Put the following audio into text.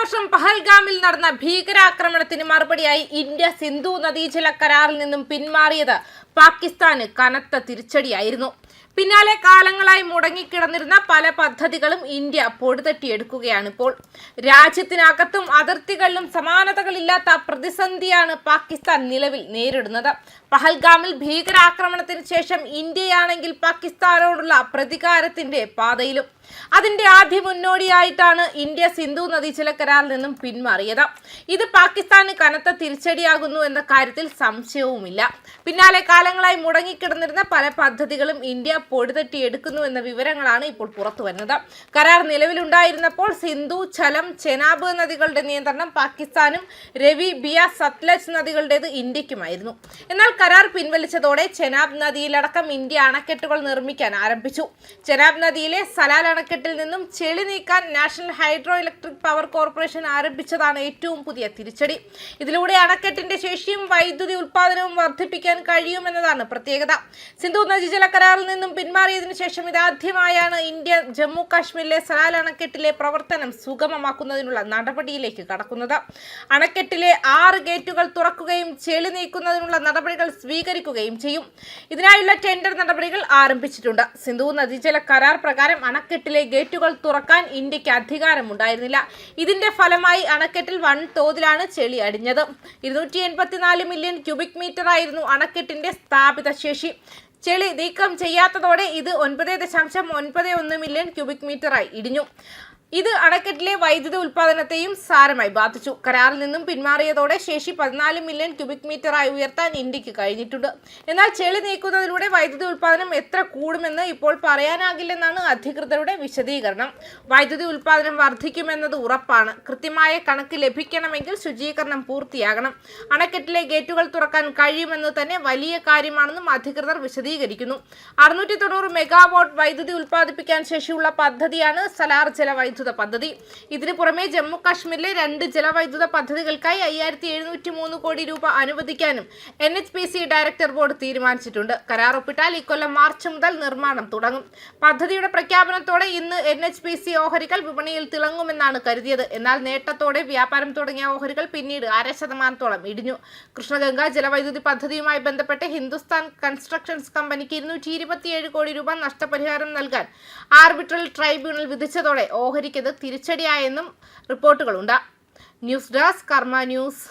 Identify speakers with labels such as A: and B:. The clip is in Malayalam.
A: വർഷം പഹൽഗാമിൽ നടന്ന ഭീകരാക്രമണത്തിന് മറുപടിയായി ഇന്ത്യ സിന്ധു നദീജല കരാറിൽ നിന്നും പിന്മാറിയത് പാകിസ്ഥാന് കനത്ത തിരിച്ചടിയായിരുന്നു. പിന്നാലെ കാലങ്ങളായി മുടങ്ങിക്കിടന്നിരുന്ന പല പദ്ധതികളും ഇന്ത്യ പൊടുതട്ടിയെടുക്കുകയാണിപ്പോൾ. രാജ്യത്തിനകത്തും അതിർത്തികളിലും സമാനതകളില്ലാത്ത പ്രതിസന്ധിയാണ് പാകിസ്ഥാൻ നിലവിൽ നേരിടുന്നത്. പഹൽഗാമിൽ ഭീകരാക്രമണത്തിന് ശേഷം ഇന്ത്യയാണെങ്കിൽ പാകിസ്ഥാനോടുള്ള പ്രതികാരത്തിന്റെ പാതയിലും. അതിന്റെ ആദ്യ മുന്നോടിയായിട്ടാണ് ഇന്ത്യ സിന്ധു നദീജല കരാറിൽ നിന്നും പിന്മാറിയത്. ഇത് പാകിസ്ഥാന് കനത്ത തിരിച്ചടിയാകുന്നു എന്ന കാര്യത്തിൽ സംശയവുമില്ല. പിന്നാലെ കാലങ്ങളായി മുടങ്ങിക്കിടന്നിരുന്ന പല പദ്ധതികളും ഇന്ത്യ പൊടുതട്ടിയെടുക്കുന്നു എന്ന വിവരങ്ങളാണ് ഇപ്പോൾ പുറത്തു വരുന്നത്. കരാർ നിലവിലുണ്ടായിരുന്നപ്പോൾ സിന്ധു, ഝലം, ചെനാബ് നദികളുടെ നിയന്ത്രണം പാകിസ്ഥാനും രവി, ബിയാസ്, സത്ലജ് നദികളുടേത് ഇന്ത്യക്കുമായിരുന്നു. എന്നാൽ കരാർ പിൻവലിച്ചതോടെ ചെനാബ് നദിയിലടക്കം ഇന്ത്യ അണക്കെട്ടുകൾ നിർമ്മിക്കാൻ ആരംഭിച്ചു. ചെനാബ് നദിയിലെ സലാൽ അണക്കെട്ടിൽ നിന്നും ചെളി നീക്കാൻ National Hydro Electric Power Corporation ആരംഭിച്ചതാണ് ഏറ്റവും പുതിയ തിരിച്ചടി. ഇതിലൂടെ അണക്കെട്ടിന്റെ ശേഷിയും വൈദ്യുതി ഉൽപാദനവും വർദ്ധിപ്പിക്കാൻ കഴിയുമെന്നതാണ് പ്രത്യേകത. സിന്ധു നദീജല കരാറിൽ നിന്നും പിന്മാറിയതിനു ശേഷം ഇതാദ്യമായാണ് ഇന്ത്യ ജമ്മു കാശ്മീരിലെ സലാൽ അണക്കെട്ടിലെ പ്രവർത്തനം സുഗമമാക്കുന്നതിനുള്ള നടപടിയിലേക്ക് കടക്കുന്നത്. അണക്കെട്ടിലെ 6 ഗേറ്റുകൾ തുറക്കുകയും ചെളി നീക്കുന്നതിനുള്ള നടപടികൾ സ്വീകരിക്കുകയും ചെയ്യും. ഇതിനായുള്ള ടെൻഡർ നടപടികൾ ആരംഭിച്ചിട്ടുണ്ട്. സിന്ധു നദീജല കരാർ പ്രകാരം അണക്കെട്ടിലെ ഗേറ്റുകൾ തുറക്കാൻ ഇന്ത്യക്ക് അധികാരമുണ്ടായിരുന്നില്ല. ഇതിന്റെ ഫലമായി അണക്കെട്ടിൽ വൻതോതിലാണ് ചെളി അടിഞ്ഞത്. 284 മില്യൺ ക്യൂബിക് മീറ്റർ ആയിരുന്നു അണക്കെട്ടിന്റെ സ്ഥാപിത ശേഷി. ചെളി നീക്കം ചെയ്യാത്തതോടെ ഇത് 9.91 മില്യൺ ക്യൂബിക് മീറ്ററായി ഇടിഞ്ഞു. ഇത് അണക്കെട്ടിലെ വൈദ്യുതി ഉൽപാദനത്തെയും സാരമായി ബാധിച്ചു. കരാറിൽ നിന്നും പിന്മാറിയതോടെ ശേഷി 14 മില്യൺ ക്യൂബിക് മീറ്ററായി ഉയർത്താൻ ഇന്ത്യക്ക് കഴിഞ്ഞിട്ടുണ്ട്. എന്നാൽ ചെളി നീക്കുന്നതിലൂടെ വൈദ്യുതി ഉൽപാദനം എത്ര കൂടുമെന്ന് ഇപ്പോൾ പറയാനാകില്ലെന്നാണ് അധികൃതരുടെ വിശദീകരണം. വൈദ്യുതി ഉൽപാദനം വർദ്ധിക്കുമെന്നത് ഉറപ്പാണ്. കൃത്യമായ കണക്ക് ലഭിക്കണമെങ്കിൽ ശുചീകരണം പൂർത്തിയാകണം. അണക്കെട്ടിലെ ഗേറ്റുകൾ തുറക്കാൻ കഴിയുമെന്ന് തന്നെ വലിയ കാര്യമാണെന്നും അധികൃതർ വിശദീകരിക്കുന്നു. 690 മെഗാവാട്ട് വൈദ്യുതി ഉൽപ്പാദിപ്പിക്കാൻ ശേഷിയുള്ള പദ്ധതിയാണ് സലാർ ജലവൈദ്യുത പദ്ധതി. ഇതിനു പുറമെ ജമ്മു കാശ്മീരിലെ 2 ജലവൈദ്യുത പദ്ധതികൾക്കായി 5703 കോടി രൂപ അനുവദിക്കാനും NHPC ഡയറക്ടർ ബോർഡ് തീരുമാനിച്ചിട്ടുണ്ട്. കരാർ ഒപ്പിട്ടാൽ ഇക്കൊല്ലം മാർച്ച് മുതൽ നിർമ്മാണം തുടങ്ങും. പദ്ധതിയുടെ പ്രഖ്യാപനത്തോടെ ഇന്ന് NHPC ഓഹരികൾ വിപണിയിൽ തിളങ്ങുമെന്നാണ് കരുതിയത്. എന്നാൽ നേട്ടത്തോടെ വ്യാപാരം തുടങ്ങിയ ഓഹരികൾ പിന്നീട് 0.5% ഇടിഞ്ഞു. കൃഷ്ണഗംഗ ജലവൈദ്യുതി പദ്ധതിയുമായി ബന്ധപ്പെട്ട് ഹിന്ദുസ്ഥാൻ കൺസ്ട്രക്ഷൻസ് കമ്പനിക്ക് 227 കോടി രൂപ നഷ്ടപരിഹാരം നൽകാൻ ആർബിട്രൽ ട്രൈബ്യൂണൽ വിധിച്ചതോടെ ഓഹരിക്കത് തിരിച്ചടിയായെന്നും റിപ്പോർട്ടുകളുണ്ട്. ന്യൂസ് ഡെസ്ക് കർമ്മ ന്യൂസ്.